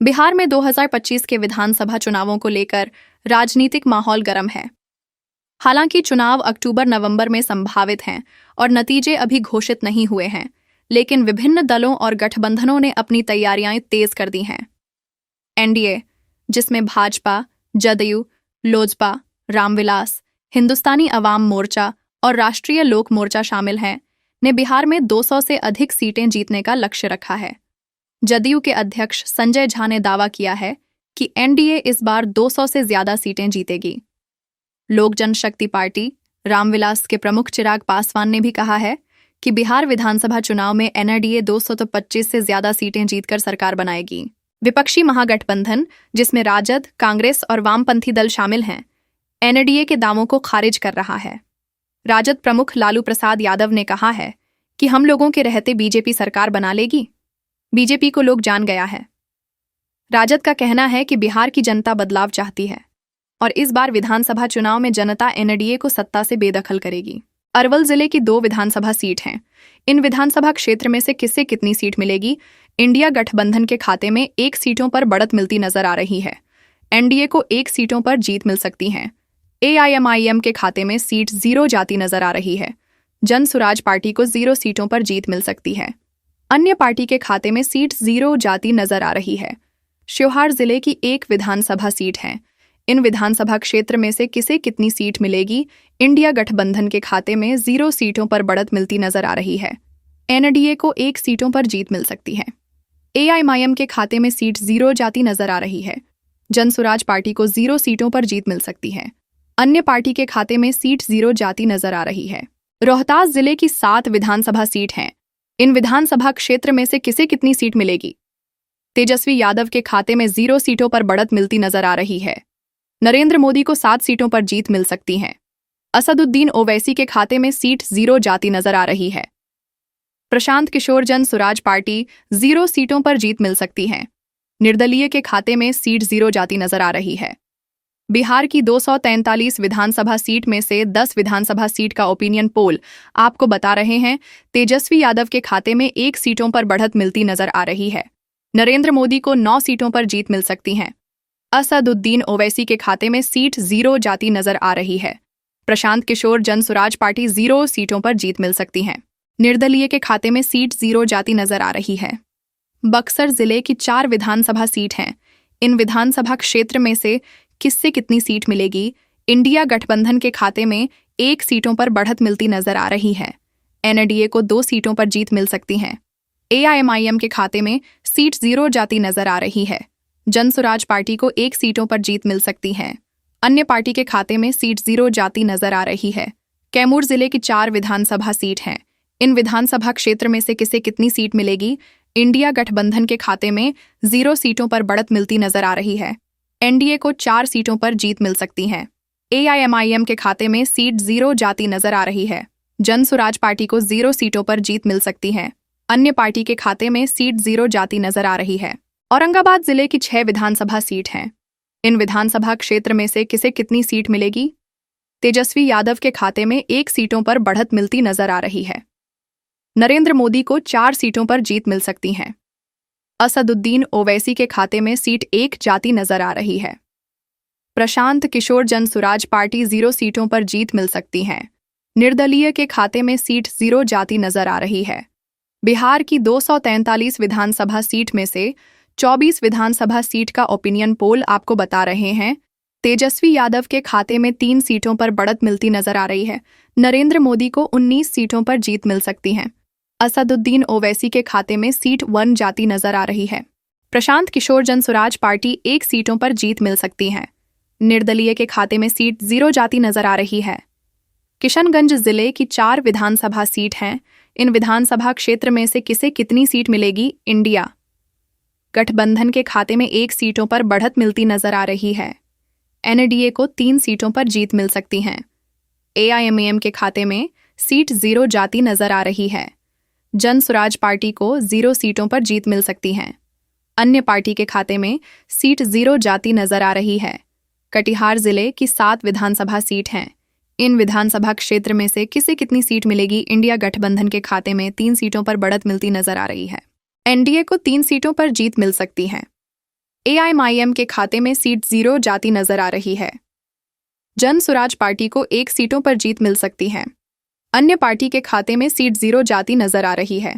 बिहार में 2025 के विधानसभा चुनावों को लेकर राजनीतिक माहौल गर्म है। हालांकि चुनाव अक्टूबर-नवंबर में संभावित हैं और नतीजे अभी घोषित नहीं हुए हैं, लेकिन विभिन्न दलों और गठबंधनों ने अपनी तैयारियां तेज कर दी हैं। एनडीए, जिसमें भाजपा, जदयू, लोजपा, रामविलास, हिंदुस्तानी अवाम मोर्चा और राष्ट्रीय लोक मोर्चा शामिल हैं, ने बिहार में 200 से अधिक सीटें जीतने का लक्ष्य रखा है। जदयू के अध्यक्ष संजय झा ने दावा किया है कि एनडीए इस बार 200 से ज्यादा सीटें जीतेगी। लोक जनशक्ति पार्टी, रामविलास के प्रमुख चिराग पासवान ने भी कहा है कि बिहार विधानसभा चुनाव में एनडीए 225 से ज्यादा सीटें जीतकर सरकार बनाएगी। विपक्षी महागठबंधन, जिसमें राजद, कांग्रेस और वामपंथी दल शामिल हैं, एनडीए के दावों को खारिज कर रहा है। राजद प्रमुख लालू प्रसाद यादव ने कहा है कि हम लोगों के रहते बीजेपी सरकार बना लेगी। बीजेपी को लोग जान गया है। राजद का कहना है कि बिहार की जनता बदलाव चाहती है और इस बार विधानसभा चुनाव में जनता एनडीए को सत्ता से बेदखल करेगी। अरवल जिले की 2 विधानसभा सीट हैं। इन विधानसभा क्षेत्र में से किसे कितनी सीट मिलेगी? इंडिया गठबंधन के खाते में 1 सीटों पर बढ़त मिलती नजर आ रही है। एनडीए को 1 सीटों पर जीत मिल सकती है। एआईएमआईएम के खाते में सीट 0 जाती नजर आ रही है। जन सुराज पार्टी को 0 सीटों पर जीत मिल सकती है। अन्य पार्टी के खाते में सीट 0 जाती नजर आ रही है। श्योहार जिले की 1 विधानसभा सीट है। इन विधानसभा क्षेत्र में से किसे कितनी सीट मिलेगी? इंडिया गठबंधन के खाते में 0 सीटों पर बढ़त मिलती नजर आ रही है। एनडीए को 1 सीटों पर जीत मिल सकती है। एआईएमआईएम के खाते में सीट 0 जाती नजर आ रही है। जन सुराज पार्टी को 0 सीटों पर जीत मिल सकती है। अन्य पार्टी के खाते में सीट 0 जाती नजर आ रही है। रोहतास जिले की 7 विधानसभा सीट हैं। इन विधानसभा क्षेत्र में से किसे कितनी सीट मिलेगी? तेजस्वी यादव के खाते में 0 सीटों पर बढ़त मिलती नजर आ रही है। नरेंद्र मोदी को 7 सीटों पर जीत मिल सकती है। असदुद्दीन ओवैसी के खाते में सीट 0 जाती नजर आ रही है। प्रशांत किशोर जन सुराज पार्टी 0 सीटों पर जीत मिल सकती है। निर्दलीय के खाते में सीट 0 जाती नजर आ रही है। बिहार की 243 विधानसभा सीट में से 10 विधानसभा सीट का ओपिनियन पोल आपको बता रहे हैं तेजस्वी यादव के खाते में 1 सीटों पर बढ़त मिलती नजर आ रही है। नरेंद्र मोदी को 9 सीटों पर जीत मिल सकती है। असदुद्दीन ओवैसी के खाते में सीट 0 जाती नजर आ रही है। प्रशांत किशोर जन सुराज पार्टी 0 सीटों पर जीत मिल सकती है। निर्दलीय के खाते में सीट 0 जाती नजर आ रही है। बक्सर जिले की 4 विधानसभा सीट हैं। इन विधानसभा क्षेत्र में से किससे कितनी सीट मिलेगी? इंडिया गठबंधन के खाते में 1 सीटों पर बढ़त मिलती नजर आ रही है। एनडीए को 2 सीटों पर जीत मिल सकती है। एआईएमआईएम के खाते में सीट 0 जाती नजर आ रही है। जन सुराज पार्टी को 1 सीटों पर जीत मिल सकती है। अन्य पार्टी के खाते में सीट 0 जाती नजर आ रही है। कैमूर जिले की 4 विधानसभा सीट हैं। इन विधानसभा क्षेत्र में से किसे कितनी सीट मिलेगी? इंडिया गठबंधन के खाते में 0 सीटों पर बढ़त मिलती नजर आ रही है। एनडीए को 4 सीटों पर जीत मिल सकती है। एआईएमआईएम के खाते में सीट 0 जाती नजर आ रही है। जन सुराज पार्टी को 0 सीटों पर जीत मिल सकती है। अन्य पार्टी के खाते में सीट 0 जाती नजर आ रही है। औरंगाबाद जिले की 6 विधानसभा सीट हैं। इन विधानसभा क्षेत्र में से किसे कितनी सीट मिलेगी? तेजस्वी यादव के खाते में 1 सीटों पर बढ़त मिलती नजर आ रही है। नरेंद्र मोदी को 4 सीटों पर जीत मिल सकती है। असदुद्दीन ओवैसी के खाते में सीट 1 जाती नजर आ रही है। प्रशांत किशोर जन सुराज पार्टी 0 सीटों पर जीत मिल सकती है। निर्दलीय के खाते में सीट 0 जाती नजर आ रही है। बिहार की 243 विधानसभा सीट में से 24 विधानसभा सीट का ओपिनियन पोल आपको बता रहे हैं तेजस्वी यादव के खाते में 3 सीटों पर बढ़त मिलती नजर आ रही है। नरेंद्र मोदी को 19 सीटों पर जीत मिल सकती है। असदुद्दीन ओवैसी के खाते में सीट 1 जाती नजर आ रही है। प्रशांत किशोर जन सुराज पार्टी 1 सीटों पर जीत मिल सकती है। निर्दलीय के खाते में सीट 0 जाती नजर आ रही है। किशनगंज जिले की 4 विधानसभा सीट हैं। इन विधानसभा क्षेत्र में से किसे कितनी सीट मिलेगी? इंडिया गठबंधन के खाते में 1 सीटों पर बढ़त मिलती नजर आ रही है। एनडीए को 3 सीटों पर जीत मिल सकती है। एआईएमआईएम के खाते में सीट 0 जाती नजर आ रही है। जन सुराज पार्टी को 0 सीटों पर जीत मिल सकती है। अन्य पार्टी के खाते में सीट 0 जाती नजर आ रही है। कटिहार जिले की 7 विधानसभा सीट हैं। इन विधानसभा क्षेत्र में से किसे कितनी सीट मिलेगी? इंडिया गठबंधन के खाते में 3 सीटों पर बढ़त मिलती नजर आ रही है। एनडीए को 3 सीटों पर जीत मिल सकती है। AIMIM के खाते में सीट 0 जाती नजर आ रही है। जन स्वराज पार्टी को 1 सीटों पर जीत मिल सकती है। अन्य पार्टी के खाते में सीट 0 जाती नजर आ रही है।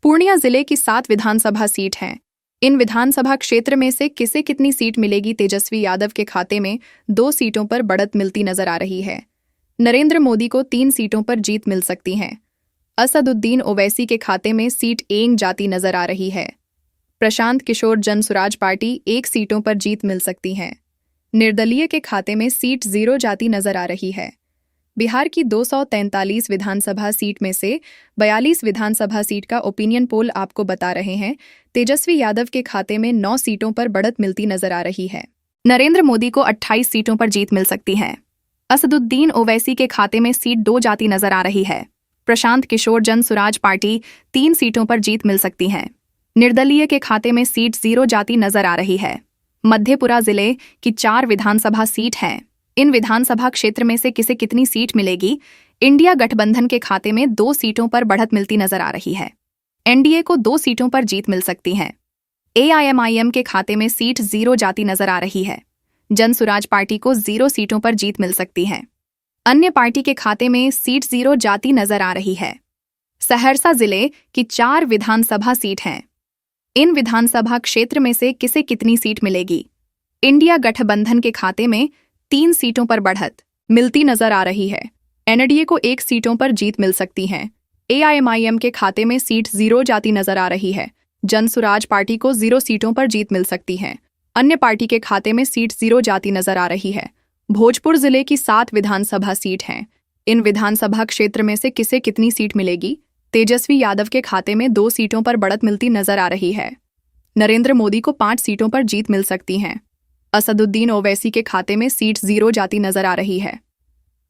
पूर्णिया जिले की 7 विधानसभा सीट हैं। इन विधानसभा क्षेत्र में से किसे कितनी सीट मिलेगी? तेजस्वी यादव के खाते में 2 सीटों पर बढ़त मिलती नजर आ रही है। नरेंद्र मोदी को 3 सीटों पर जीत मिल सकती है। असदुद्दीन ओवैसी के खाते में सीट 1 जाती नजर आ रही है। प्रशांत किशोर जन स्वराज पार्टी 1 सीटों पर जीत मिल सकती है। निर्दलीय के खाते में सीट 0 जाती नजर आ रही है। बिहार की 243 विधानसभा सीट में से 42 विधानसभा सीट का ओपिनियन पोल आपको बता रहे हैं तेजस्वी यादव के खाते में 9 सीटों पर बढ़त मिलती नजर आ रही है। नरेंद्र मोदी को 28 सीटों पर जीत मिल सकती है। असदुद्दीन ओवैसी के खाते में सीट 2 जाती नजर आ रही है। प्रशांत किशोर जन स्वराज पार्टी 3 सीटों पर जीत मिल सकती है। निर्दलीय के खाते में सीट 0 जाती नजर आ रही है। मधेपुरा जिले की 4 विधानसभा सीट हैं। इन विधानसभा क्षेत्र में से किसे कितनी सीट मिलेगी? इंडिया गठबंधन के खाते में 2 सीटों पर बढ़त मिलती नजर आ रही है। एनडीए को 2 सीटों पर जीत मिल सकती है। AIMIM के खाते में सीट 0 जाती नजर आ रही है। जन स्वराज पार्टी को 0 सीटों पर जीत मिल सकती है। अन्य पार्टी के खाते में सीट 0 जाती नजर आ रही है। सहरसा जिले की 4 विधानसभा सीट हैं। इन विधानसभा क्षेत्र में से किसे कितनी सीट मिलेगी? इंडिया गठबंधन के खाते में 3 सीटों पर बढ़त मिलती नजर आ रही है। एनडीए को 1 सीटों पर जीत मिल सकती है। AIMIM के खाते में सीट 0 जाती नजर आ रही है। जन स्वराज पार्टी को 0 सीटों पर जीत मिल सकती है। अन्य पार्टी के खाते में सीट 0 जाती नजर आ रही है। भोजपुर जिले की 7 विधानसभा सीट हैं। इन विधानसभा क्षेत्र में से किसे कितनी सीट मिलेगी? तेजस्वी यादव के खाते में 2 सीटों पर बढ़त मिलती नजर आ रही है। नरेंद्र मोदी को 5 सीटों पर जीत मिल सकती है। असदुद्दीन ओवैसी के खाते में सीट 0 जाती नजर आ रही है।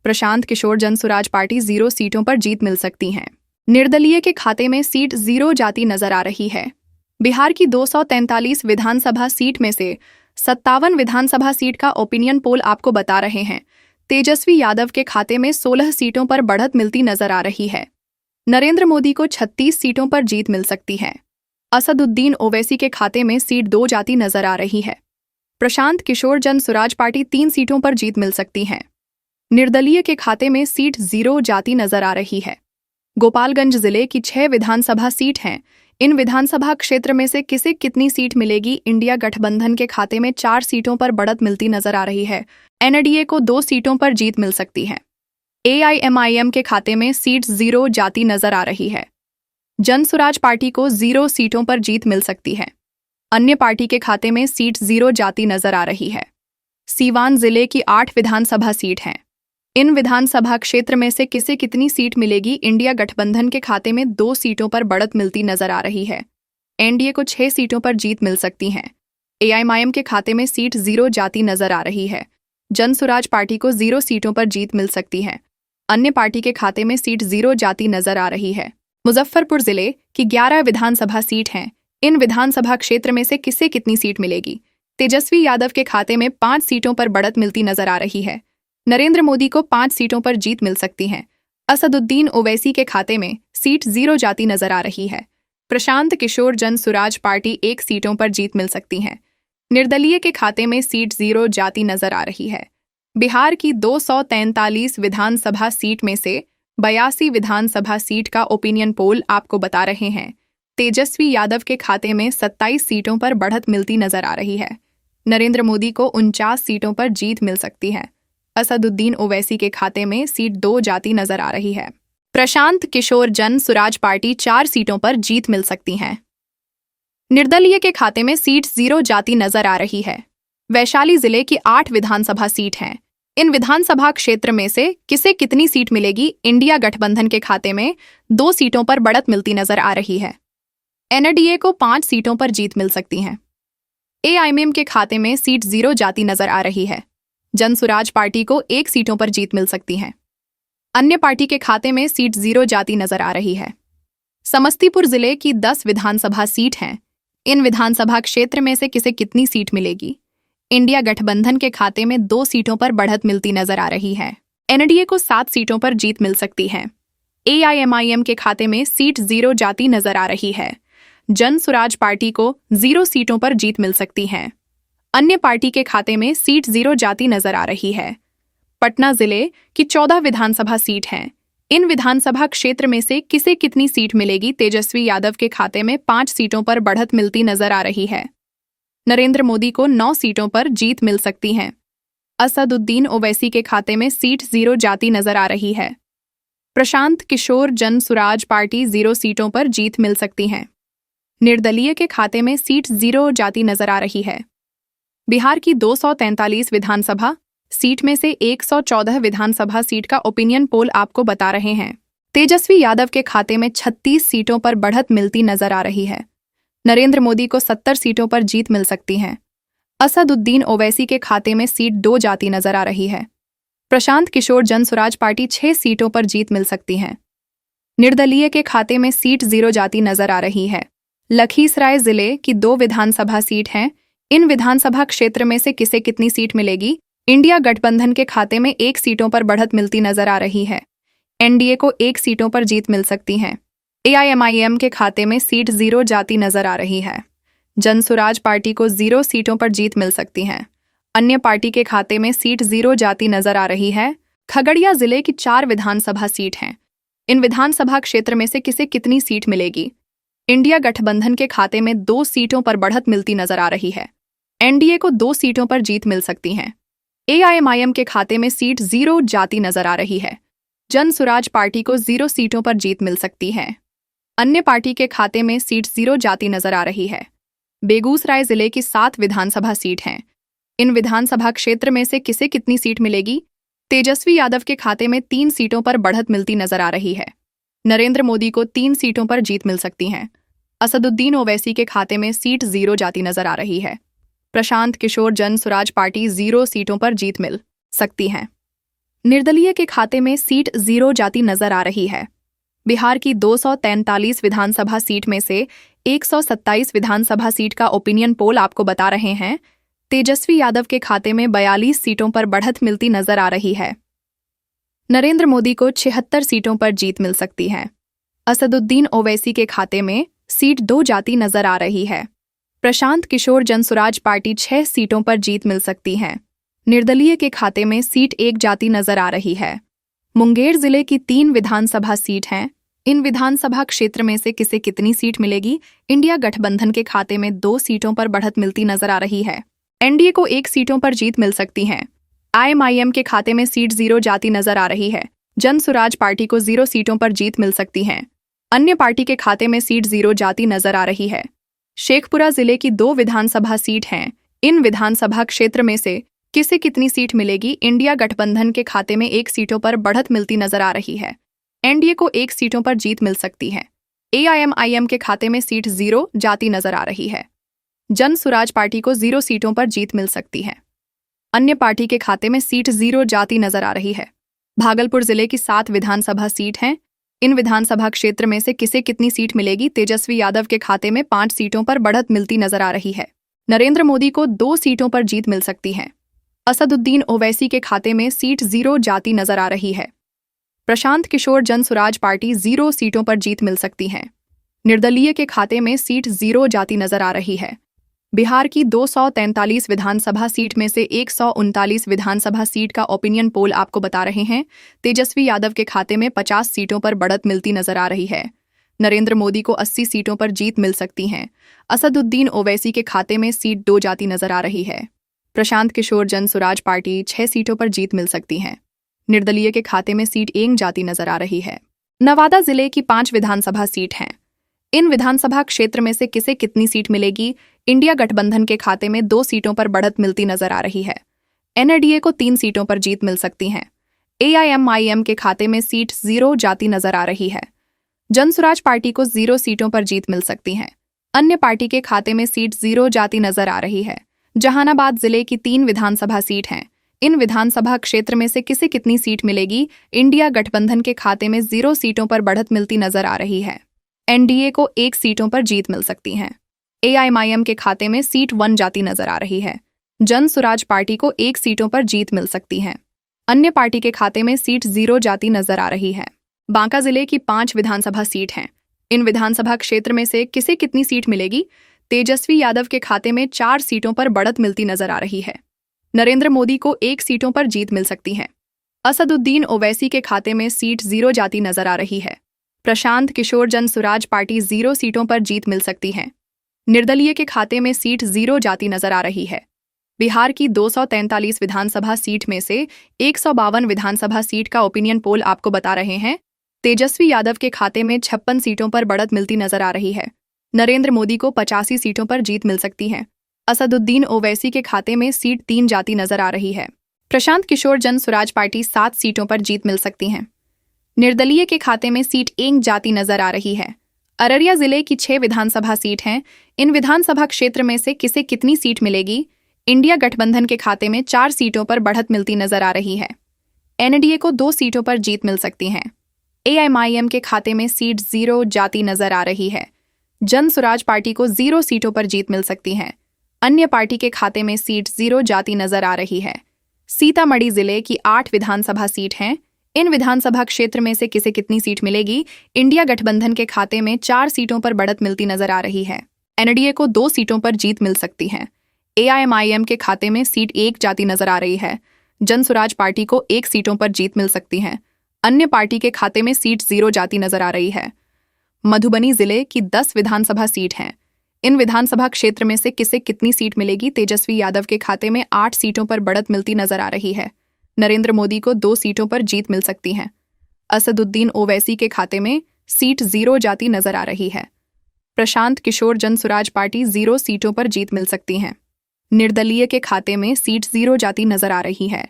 प्रशांत किशोर जन स्वराज पार्टी 0 सीटों पर जीत मिल सकती है। निर्दलीय के खाते में सीट 0 जाती नजर आ रही है। बिहार की 243 विधानसभा सीट में से 57 विधानसभा सीट का ओपिनियन पोल आपको बता रहे हैं तेजस्वी यादव के खाते में 16 सीटों पर बढ़त मिलती नजर आ रही है। नरेंद्र मोदी को 36 सीटों पर जीत मिल सकती है। असदुद्दीन ओवैसी के खाते में सीट 2 जाती नजर आ रही है। प्रशांत किशोर जन स्वराज पार्टी 3 सीटों पर जीत मिल सकती है। निर्दलीय के खाते में सीट 0 जाती नजर आ रही है। गोपालगंज जिले की 6 विधानसभा सीट हैं। इन विधानसभा क्षेत्र में से किसे कितनी सीट मिलेगी? इंडिया गठबंधन के खाते में 4 सीटों पर बढ़त मिलती नजर आ रही है। एनडीए को 2 सीटों पर जीत मिल सकती है। AIMIM के खाते में सीट 0 जाती नजर आ रही है। जन स्वराज पार्टी को 0 सीटों पर जीत मिल सकती है। अन्य पार्टी के खाते में सीट 0 जाती नजर आ रही है। सीवान जिले की 8 विधानसभा सीट हैं। इन विधानसभा क्षेत्र में से किसे कितनी सीट मिलेगी? इंडिया गठबंधन के खाते में 2 सीटों पर बढ़त मिलती नजर आ रही है। एनडीए को 6 सीटों पर जीत मिल सकती है। AIMIM के खाते में सीट 0 जाती नजर आ रही है। जन स्वराज पार्टी को 0 सीटों पर जीत मिल सकती है। अन्य पार्टी के खाते में सीट 0 जाती नजर आ रही है। मुजफ्फरपुर जिले की 11 विधानसभा सीट हैं। इन विधानसभा क्षेत्र में से किसे कितनी सीट मिलेगी? तेजस्वी यादव के खाते में 5 सीटों पर बढ़त मिलती नजर आ रही है। नरेंद्र मोदी को 5 सीटों पर जीत मिल सकती है। असदुद्दीन ओवैसी के खाते में सीट 0 जाती नजर आ रही है। प्रशांत किशोर जन स्वराज पार्टी 1 सीटों पर जीत मिल सकती है। निर्दलीय के खाते में सीट 0 जाती नजर आ रही है। बिहार की 243 विधानसभा सीट में से 82 विधानसभा सीट का ओपिनियन पोल आपको बता रहे हैं तेजस्वी यादव के खाते में 27 सीटों पर बढ़त मिलती नजर आ रही है। नरेंद्र मोदी को 49 सीटों पर जीत मिल सकती है। असदुद्दीन ओवैसी के खाते में सीट 2 जाती नजर आ रही है। प्रशांत किशोर जन स्वराज पार्टी 4 सीटों पर जीत मिल सकती है। निर्दलीय के खाते में सीट 0 जाती नजर आ रही है। वैशाली जिले की 8 विधानसभा सीट हैं। इन विधानसभा क्षेत्र में से किसे कितनी सीट मिलेगी? इंडिया गठबंधन के खाते में 2 सीटों पर बढ़त मिलती नजर आ रही है। एनडीए को 5 सीटों पर जीत मिल सकती है। AIMIM के खाते में सीट 0 जाती नजर आ रही है। जन स्वराज पार्टी को 1 सीटों पर जीत मिल सकती है। अन्य पार्टी के खाते में सीट 0 जाती नजर आ रही है। समस्तीपुर जिले की 10 विधानसभा सीट हैं। इन विधानसभा क्षेत्र में से किसे कितनी सीट मिलेगी? इंडिया गठबंधन के खाते में 2 सीटों पर बढ़त मिलती नजर आ रही है। एनडीए को 7 सीटों पर जीत मिल सकती है। AIMIM के खाते में सीट 0 जाती नजर आ रही है। जन सुराज पार्टी को 0 सीटों पर जीत मिल सकती है। अन्य पार्टी के खाते में सीट 0 जाती नजर आ रही है। पटना जिले की 14 विधानसभा सीट हैं। इन विधानसभा क्षेत्र में से किसे कितनी सीट मिलेगी? तेजस्वी यादव के खाते में 5 सीटों पर बढ़त मिलती नजर आ रही है। नरेंद्र मोदी को 9 सीटों पर जीत मिल सकती है। असदुद्दीन ओवैसी के खाते में सीट 0 जाती नजर आ रही है। प्रशांत किशोर जन सुराज पार्टी 0 सीटों पर जीत मिल सकती है। निर्दलीय के खाते में सीट 0 जाती नजर आ रही है। बिहार की 243 विधानसभा सीट में से 114 विधानसभा सीट का ओपिनियन पोल आपको बता रहे हैं। तेजस्वी यादव के खाते में 36 सीटों पर बढ़त मिलती नजर आ रही है। नरेंद्र मोदी को 70 सीटों पर जीत मिल सकती है। असदुद्दीन ओवैसी के खाते में सीट 2 जाती नजर आ रही है। प्रशांत किशोर जन सुराज पार्टी 6 सीटों पर जीत मिल सकती है। निर्दलीय के खाते में सीट 0 जाती नजर आ रही है। लखीसराय जिले की 2 विधानसभा सीट हैं। इन विधानसभा क्षेत्र में से किसे कितनी सीट मिलेगी? इंडिया गठबंधन के खाते में 1 सीटों पर बढ़त मिलती नजर आ रही है। एनडीए को 1 सीटों पर जीत मिल सकती है। एआईएमआईएम के खाते में सीट 0 जाती नजर आ रही है। जन सुराज पार्टी को 0 सीटों पर जीत मिल सकती है। अन्य पार्टी के खाते में सीट 0 जाती नजर आ रही है। खगड़िया जिले की 4 विधानसभा सीट हैं। इन विधानसभा क्षेत्र में से किसे कितनी सीट मिलेगी? इंडिया गठबंधन के खाते में 2 सीटों पर बढ़त मिलती नजर आ रही है। एनडीए को 2 सीटों पर जीत मिल सकती है। एआईएमआईएम के खाते में सीट 0 जाती नजर आ रही है। जन सुराज पार्टी को 0 सीटों पर जीत मिल सकती है। अन्य पार्टी के खाते में सीट 0 जाती नजर आ रही है। बेगूसराय जिले की 7 विधानसभा सीट हैं। इन विधानसभा क्षेत्र में से किसे कितनी सीट मिलेगी? तेजस्वी यादव के खाते में 3 सीटों पर बढ़त मिलती नजर आ रही है। नरेंद्र मोदी को 3 सीटों पर जीत मिल सकती है। असदुद्दीन ओवैसी के खाते में सीट 0 जाती नजर आ रही है। प्रशांत किशोर जन सुराज पार्टी 0 सीटों पर जीत मिल सकती है। निर्दलीय के खाते में सीट 0 जाती नजर आ रही है। बिहार की 243 विधानसभा सीट में से 127 विधानसभा सीट का ओपिनियन पोल आपको बता रहे हैं। तेजस्वी यादव के खाते में 42 सीटों पर बढ़त मिलती नजर आ रही है। नरेंद्र मोदी को 76 सीटों पर जीत मिल सकती है। असदुद्दीन ओवैसी के खाते में सीट 2 जाती नजर आ रही है। प्रशांत किशोर जनसुराज पार्टी 6 सीटों पर जीत मिल सकती है। निर्दलीय के खाते में सीट 1 जाती नजर आ रही है। मुंगेर जिले की 3 विधानसभा सीट हैं। इन विधानसभा क्षेत्र में से किसे कितनी सीट मिलेगी? इंडिया गठबंधन के खाते में 2 सीटों पर बढ़त मिलती नजर आ रही है। एनडीए को 1 सीटों पर जीत मिल सकती है। आईएमआईएम के खाते में सीट 0 जाती नजर आ रही है। जन सुराज पार्टी को 0 सीटों पर जीत मिल सकती है। अन्य पार्टी के खाते में सीट 0 जाती नजर आ रही है। शेखपुरा जिले की 2 विधानसभा सीट हैं। इन विधानसभा क्षेत्र में से किसे कितनी सीट मिलेगी? इंडिया गठबंधन के खाते में 1 सीटों पर बढ़त मिलती नजर आ रही है। एनडीए को 1 सीटों पर जीत मिल सकती है। एआईएमआईएम के खाते में सीट 0 जाती नजर आ रही है। जन सुराज पार्टी को 0 सीटों पर जीत मिल सकती है। अन्य पार्टी के खाते में सीट 0 जाती नजर आ रही है। भागलपुर जिले की 7 विधानसभा सीट हैं। इन विधानसभा क्षेत्र में से किसे कितनी सीट मिलेगी? तेजस्वी यादव के खाते में 5 सीटों पर बढ़त मिलती नजर आ रही है। नरेंद्र मोदी को 2 सीटों पर जीत मिल सकती है। असदुद्दीन ओवैसी के खाते में सीट 0 जाती नजर आ रही है। प्रशांत किशोर जनसुराज पार्टी 0 सीटों पर जीत मिल सकती है। निर्दलीय के खाते में सीट 0 जाती नजर आ रही है। बिहार की 243 विधानसभा सीट में से 139 विधानसभा सीट का ओपिनियन पोल आपको बता रहे हैं। तेजस्वी यादव के खाते में 50 सीटों पर बढ़त मिलती नजर आ रही है। नरेंद्र मोदी को 80 सीटों पर जीत मिल सकती है। असदुद्दीन ओवैसी के खाते में सीट 2 जाती नजर आ रही है। प्रशांत किशोर जनसुराज पार्टी 6 सीटों पर जीत मिल सकती है। निर्दलीय के खाते में सीट 1 जाती नजर आ रही है। नवादा जिले की 5 विधानसभा सीट हैं। इन विधानसभा क्षेत्र में से किसे कितनी सीट मिलेगी? इंडिया गठबंधन के खाते में 2 सीटों पर बढ़त मिलती नजर आ रही है। एनडीए को 3 सीटों पर जीत मिल सकती है। एआईएमआईएम के खाते में सीट 0 जाती नजर आ रही है। जनसुराज पार्टी को 0 सीटों पर जीत मिल सकती है। अन्य पार्टी के खाते में सीट 0 जाती नजर आ रही है। जहानाबाद जिले की 3 विधानसभा सीट हैं। इन विधानसभा क्षेत्र में से किसे कितनी सीट मिलेगी? इंडिया गठबंधन के खाते में 0 सीटों पर बढ़त मिलती नजर आ रही है। एनडीए को 1 सीटों पर जीत मिल सकती है। एआईएमआईएम के खाते में सीट 1 जाती नजर आ रही है। जन सुराज पार्टी को 1 सीटों पर जीत मिल सकती है। अन्य पार्टी के खाते में सीट 0 जाती नजर आ रही है। बांका जिले की 5 विधानसभा सीट हैं। इन विधानसभा क्षेत्र में से किसे कितनी सीट मिलेगी? तेजस्वी यादव के खाते में 4 सीटों पर बढ़त मिलती नजर आ रही है। नरेंद्र मोदी को 1 सीटों पर जीत मिल सकती है। असदुद्दीन ओवैसी के खाते में सीट 0 जाती नजर आ रही है। प्रशांत किशोर जन सुराज पार्टी 0 सीटों पर जीत मिल सकती है। निर्दलीय के खाते में सीट 0 जाती नजर आ रही है। बिहार की 243 विधानसभा सीट में से 152 विधानसभा सीट का ओपिनियन पोल आपको बता रहे हैं तेजस्वी यादव के खाते में 56 सीटों पर बढ़त मिलती नजर आ रही है। नरेंद्र मोदी को 85 सीटों पर जीत मिल सकती है। असदुद्दीन ओवैसी के खाते में सीट 3 जाती नजर आ रही है। प्रशांत किशोर जन सुराज पार्टी 7 सीटों पर जीत मिल सकती है। निर्दलीय के खाते में सीट 1 जाती नजर आ रही है। अररिया जिले की 6 विधानसभा सीट हैं। इन विधानसभा क्षेत्र में से किसे कितनी सीट मिलेगी? इंडिया गठबंधन के खाते में 4 सीटों पर बढ़त मिलती नजर आ रही है। एनडीए को 2 सीटों पर जीत मिल सकती है। एआईएमआईएम के खाते में सीट 0 जाती नजर आ रही है। जन सुराज पार्टी को 0 सीटों पर जीत मिल सकती है। अन्य पार्टी के खाते में सीट 0 जाती नजर आ रही है। सीतामढ़ी जिले की 8 विधानसभा सीट हैं। इन विधानसभा क्षेत्र में से किसे कितनी सीट मिलेगी? इंडिया गठबंधन के खाते में 4 सीटों पर बढ़त मिलती नजर आ रही है। एनडीए को 2 सीटों पर जीत मिल सकती है। एआईएमआईएम के खाते में सीट 1 जाती नजर आ रही है। जन सुराज पार्टी को 1 सीटों पर जीत मिल सकती है। अन्य पार्टी के खाते में सीट 0 जाती नजर आ रही है। मधुबनी जिले की 10 विधानसभा सीट हैं। इन विधानसभा क्षेत्र में से किसे कितनी सीट मिलेगी? तेजस्वी यादव के खाते में 8 सीटों पर बढ़त मिलती नजर आ रही है। नरेंद्र मोदी को 2 सीटों पर जीत मिल सकती है। असदुद्दीन ओवैसी के खाते में सीट 0 जाती नजर आ रही है। प्रशांत किशोर जन सुराज पार्टी 0 सीटों पर जीत मिल सकती है। निर्दलीय के खाते में सीट 0 जाती नजर आ रही है।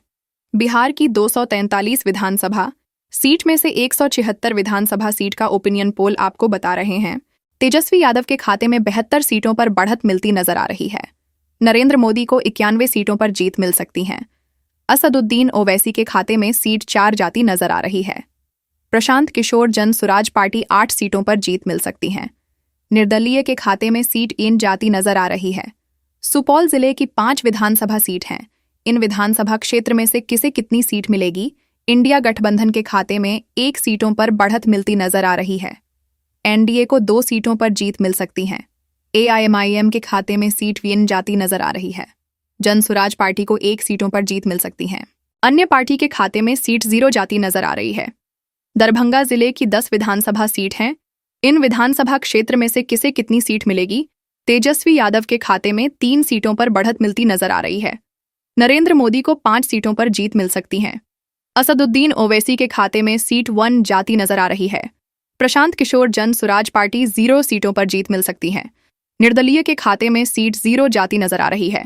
बिहार की 243 विधानसभा सीट में से 176 विधानसभा सीट का ओपिनियन पोल आपको बता रहे हैं तेजस्वी यादव के खाते में 72 सीटों पर बढ़त मिलती नजर आ रही है। नरेंद्र मोदी को 91 सीटों पर जीत मिल सकती है। असदुद्दीन ओवैसी के खाते में सीट 4 जाती नजर आ रही है। प्रशांत किशोर जन सुराज पार्टी 8 सीटों पर जीत मिल सकती है। निर्दलीय के खाते में सीट 1 जाती नजर आ रही है। सुपौल जिले की 5 विधानसभा सीट हैं। इन विधानसभा क्षेत्र में से किसे कितनी सीट मिलेगी? इंडिया गठबंधन के खाते में 1 सीटों पर बढ़त मिलती नजर आ रही है। एनडीए को 2 सीटों पर जीत मिल सकती है। एआईएमआईएम के खाते में सीट 1 जाती नजर आ रही है। जन सुराज पार्टी को 1 सीटों पर जीत मिल सकती है। अन्य पार्टी के खाते में सीट 0 जाती नजर आ रही है। दरभंगा जिले की 10 विधानसभा सीट हैं। इन विधानसभा क्षेत्र में से किसे कितनी सीट मिलेगी? तेजस्वी यादव के खाते में 3 सीटों पर बढ़त मिलती नजर आ रही है। नरेंद्र मोदी को 5 सीटों पर जीत मिल सकती है। असदुद्दीन ओवैसी के खाते में सीट 1 जाती नजर आ रही है। प्रशांत किशोर जन सुराज पार्टी 0 सीटों पर जीत मिल सकती है। निर्दलीय के खाते में सीट 0 जाती नजर आ रही है।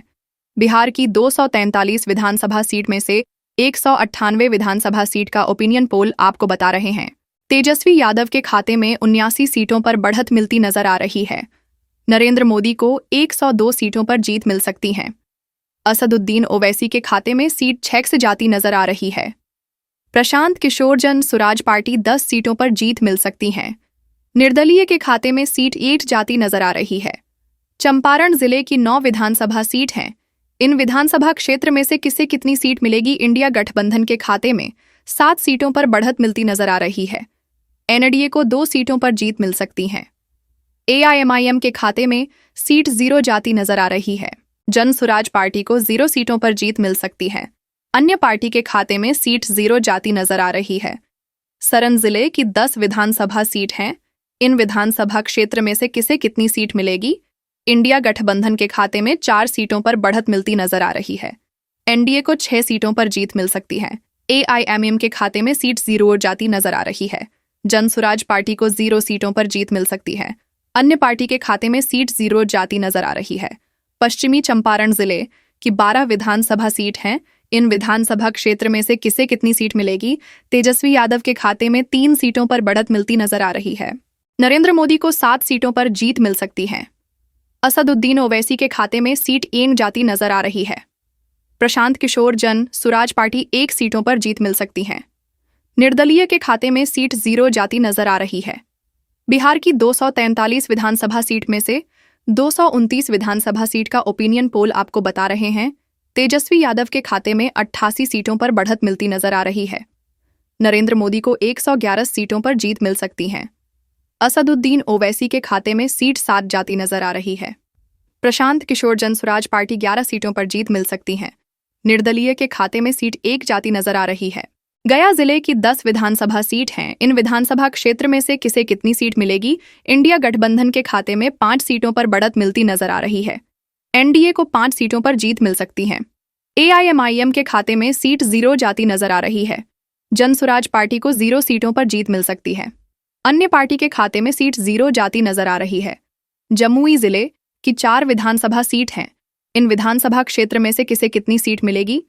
बिहार की 243 विधानसभा सीट में से 198 विधानसभा सीट का ओपिनियन पोल आपको बता रहे हैं तेजस्वी यादव के खाते में 79 सीटों पर बढ़त मिलती नजर आ रही है। नरेंद्र मोदी को 102 सीटों पर जीत मिल सकती है। असदुद्दीन ओवैसी के खाते में सीट 6 जाती नजर आ रही है। प्रशांत किशोर जन सुराज पार्टी 10 सीटों पर जीत मिल सकती है। निर्दलीय के खाते में सीट 8 जाती नजर आ रही है। चंपारण जिले की 9 विधानसभा सीट हैं। इन विधानसभा क्षेत्र में से किसे कितनी सीट मिलेगी? इंडिया गठबंधन के खाते में 7 सीटों पर बढ़त मिलती नजर आ रही है। एनडीए को 2 सीटों पर जीत मिल सकती है। एआईएमआईएम के खाते में सीट 0 जाती नजर आ रही है। जन सुराज पार्टी को 0 सीटों पर जीत मिल सकती है। अन्य पार्टी के खाते में सीट 0 जाती नजर आ रही है। सरन जिले की 10 विधानसभा सीट हैं। इन विधानसभा क्षेत्र में से किसे कितनी सीट मिलेगी? इंडिया गठबंधन के खाते में 4 सीटों पर बढ़त मिलती नजर आ रही है। एनडीए को 6 सीटों पर जीत मिल सकती है। एआईएमआईएम के खाते में सीट 0 जाती नजर आ रही है। जन सुराज पार्टी को 0 सीटों पर जीत मिल सकती है। अन्य पार्टी के खाते में सीट 0 जाती नजर आ रही है। पश्चिमी चंपारण जिले की 12 विधानसभा सीट हैं। इन विधानसभा क्षेत्र में से किसे कितनी सीट मिलेगी? तेजस्वी यादव के खाते में 3 सीटों पर बढ़त मिलती नजर आ रही है। नरेंद्र मोदी को 7 सीटों पर जीत मिल सकती है। असदुद्दीन ओवैसी के खाते में सीट 1 जाती नजर आ रही है। प्रशांत किशोर जन सुराज पार्टी 1 सीटों पर जीत मिल सकती है। निर्दलीय के खाते में सीट 0 जाती नजर आ रही है। बिहार की 243 विधानसभा सीट में से 229 विधानसभा सीट का ओपिनियन पोल आपको बता रहे हैं तेजस्वी यादव के खाते में 88 सीटों पर बढ़त मिलती नजर आ रही है। नरेंद्र मोदी को 111 सीटों पर जीत मिल सकती है। असदुद्दीन ओवैसी के खाते में सीट 7 जाती नजर आ रही है। प्रशांत किशोर जनसुराज पार्टी 11 सीटों पर जीत मिल सकती है। निर्दलीय के खाते में सीट 1 जाती नजर आ रही है। गया जिले की 10 विधानसभा सीट हैं। इन विधानसभा क्षेत्र में से किसे कितनी सीट मिलेगी? इंडिया गठबंधन के खाते में 5 सीटों पर बढ़त मिलती नजर आ रही है। एनडीए को 5 सीटों पर जीत मिल सकती है। एआईएमआईएम के खाते में सीट 0 जाती नजर आ रही है। जनसुराज पार्टी को 0 सीटों पर जीत मिल सकती है। अन्य पार्टी के खाते में सीट 0 जाती नजर आ रही है। जमुई जिले की 4 विधानसभा सीट हैं। इन विधानसभा क्षेत्र में से किसे कितनी सीट मिलेगी?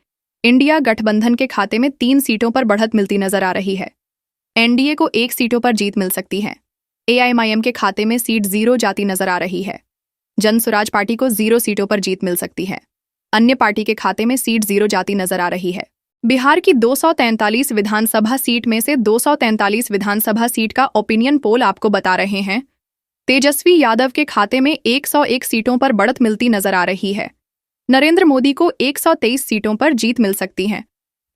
इंडिया गठबंधन के खाते में 3 सीटों पर बढ़त मिलती नजर आ रही है। एनडीए को 1 सीटों पर जीत मिल सकती है। एआईएमआईएम के खाते में सीट 0 जाती नजर आ रही है। जनसुराज पार्टी को 0 सीटों पर जीत मिल सकती है। अन्य पार्टी के खाते में सीट 0 जाती नजर आ रही है। बिहार की 243 विधानसभा सीट में से 243 विधानसभा सीट का ओपिनियन पोल आपको बता रहे हैं। तेजस्वी यादव के खाते में 101 सीटों पर बढ़त मिलती नजर आ रही है। नरेंद्र मोदी को 123 सीटों पर जीत मिल सकती है।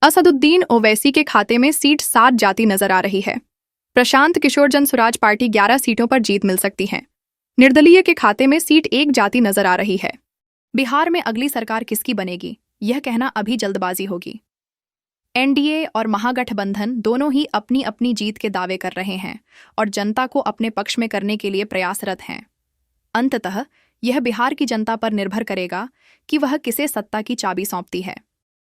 असदुद्दीन ओवैसी के खाते में सीट 7 जाती नजर आ रही है। प्रशांत किशोर जनसुराज पार्टी 11 सीटों पर जीत मिल सकती है। निर्दलीय के खाते में सीट 1 जाती नजर आ रही है। बिहार में अगली सरकार किसकी बनेगी, यह कहना अभी जल्दबाजी होगी। एनडीए और महागठबंधन दोनों ही अपनी अपनी जीत के दावे कर रहे हैं और जनता को अपने पक्ष में करने के लिए प्रयासरत हैं। अंततः यह बिहार की जनता पर निर्भर करेगा कि वह किसे सत्ता की चाबी सौंपती है।